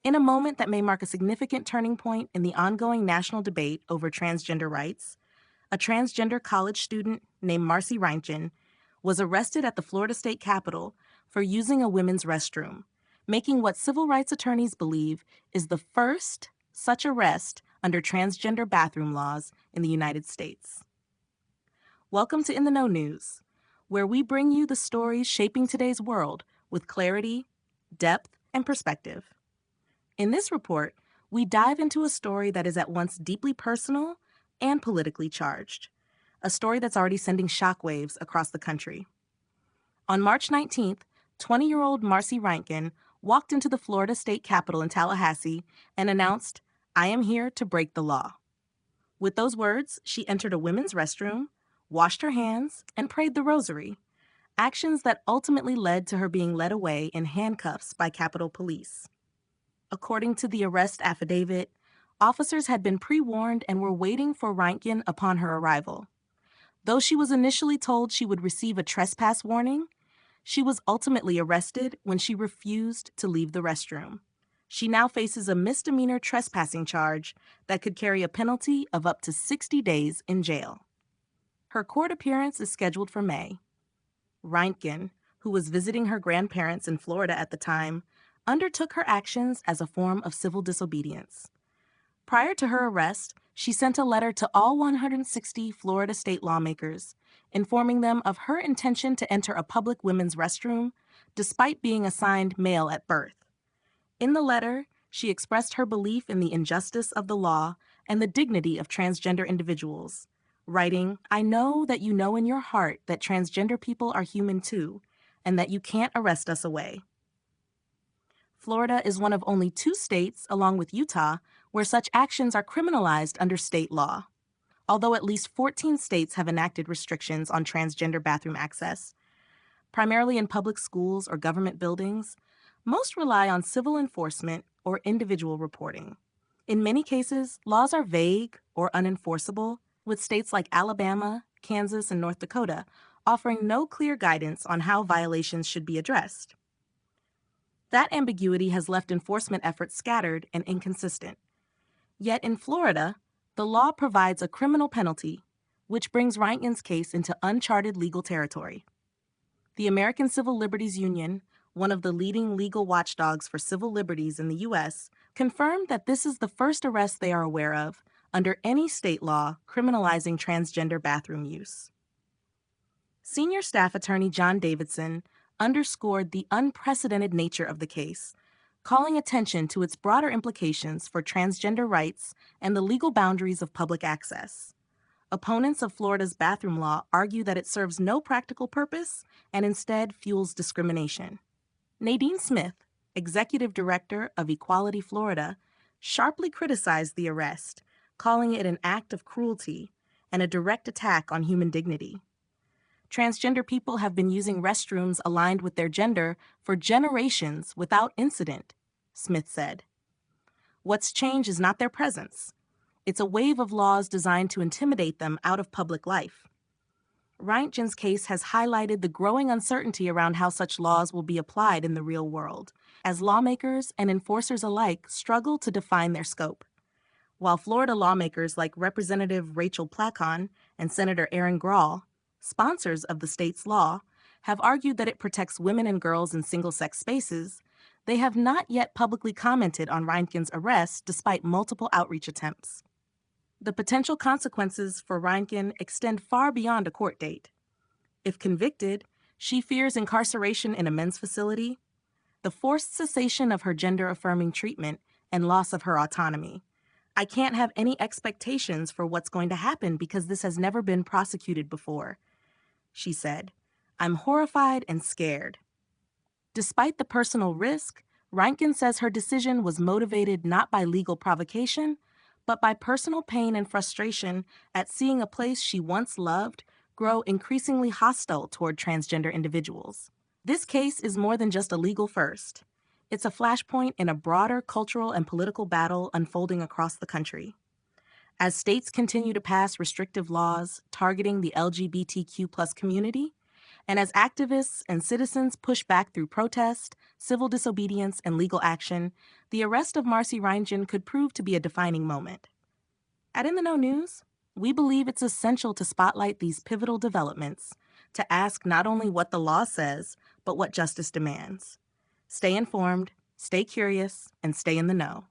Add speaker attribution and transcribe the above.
Speaker 1: In a moment that may mark a significant turning point in the ongoing national debate over transgender rights, a transgender college student named Marcy Rheintgen was arrested at the Florida State Capitol for using a women's restroom, making what civil rights attorneys believe is the first such arrest under transgender bathroom laws in the United States. Welcome to In the Know News, where we bring you the stories shaping today's world with clarity, depth, and perspective. In this report, we dive into a story that is at once deeply personal and politically charged, a story that's already sending shockwaves across the country. On March 19th, 20-year-old Marcy Rheintgen walked into the Florida State Capitol in Tallahassee and announced, "I am here to break the law." With those words, she entered a women's restroom, washed her hands, and prayed the rosary, actions that ultimately led to her being led away in handcuffs by Capitol Police. According to the arrest affidavit, officers had been pre-warned and were waiting for Rheintgen upon her arrival. Though she was initially told she would receive a trespass warning, she was ultimately arrested when she refused to leave the restroom. She now faces a misdemeanor trespassing charge that could carry a penalty of up to 60 days in jail. Her court appearance is scheduled for May. Rheintgen, who was visiting her grandparents in Florida at the time, undertook her actions as a form of civil disobedience. Prior to her arrest, she sent a letter to all 160 Florida state lawmakers, informing them of her intention to enter a public women's restroom, despite being assigned male at birth. In the letter, she expressed her belief in the injustice of the law and the dignity of transgender individuals, writing, "I know that you know in your heart that transgender people are human too, and that you can't arrest us away." Florida is one of only 2 states, along with Utah, where such actions are criminalized under state law. Although at least 14 states have enacted restrictions on transgender bathroom access, primarily in public schools or government buildings, most rely on civil enforcement or individual reporting. In many cases, laws are vague or unenforceable, with states like Alabama, Kansas, and North Dakota offering no clear guidance on how violations should be addressed. That ambiguity has left enforcement efforts scattered and inconsistent. Yet in Florida, the law provides a criminal penalty, which brings Rheintgen's case into uncharted legal territory. The American Civil Liberties Union, one of the leading legal watchdogs for civil liberties in the U.S., confirmed that this is the first arrest they are aware of under any state law criminalizing transgender bathroom use. Senior Staff Attorney John Davidson underscored the unprecedented nature of the case, calling attention to its broader implications for transgender rights and the legal boundaries of public access. Opponents of Florida's bathroom law argue that it serves no practical purpose and instead fuels discrimination. Nadine Smith, executive director of Equality Florida, sharply criticized the arrest, calling it an act of cruelty and a direct attack on human dignity. Transgender people have been using restrooms aligned with their gender for generations without incident, Smith said. What's changed is not their presence. It's a wave of laws designed to intimidate them out of public life. Rheintgen's case has highlighted the growing uncertainty around how such laws will be applied in the real world, as lawmakers and enforcers alike struggle to define their scope. While Florida lawmakers like Representative Rachel Placon and Senator Aaron Grahl, sponsors of the state's law, have argued that it protects women and girls in single-sex spaces, they have not yet publicly commented on Rheintgen's arrest despite multiple outreach attempts. The potential consequences for Rheintgen extend far beyond a court date. If convicted, she fears incarceration in a men's facility, the forced cessation of her gender-affirming treatment, and loss of her autonomy. "I can't have any expectations for what's going to happen because this has never been prosecuted before," she said. "I'm horrified and scared." Despite the personal risk, Rheintgen says her decision was motivated not by legal provocation, but by personal pain and frustration at seeing a place she once loved grow increasingly hostile toward transgender individuals. This case is more than just a legal first. It's a flashpoint in a broader cultural and political battle unfolding across the country. As states continue to pass restrictive laws targeting the LGBTQ+ community, And as activists and citizens push back through protest, civil disobedience, and legal action, the arrest of Marcy Rheintgen could prove to be a defining moment. At In the Know News, we believe it's essential to spotlight these pivotal developments, to ask not only what the law says, but what justice demands. Stay informed, stay curious, and stay in the know.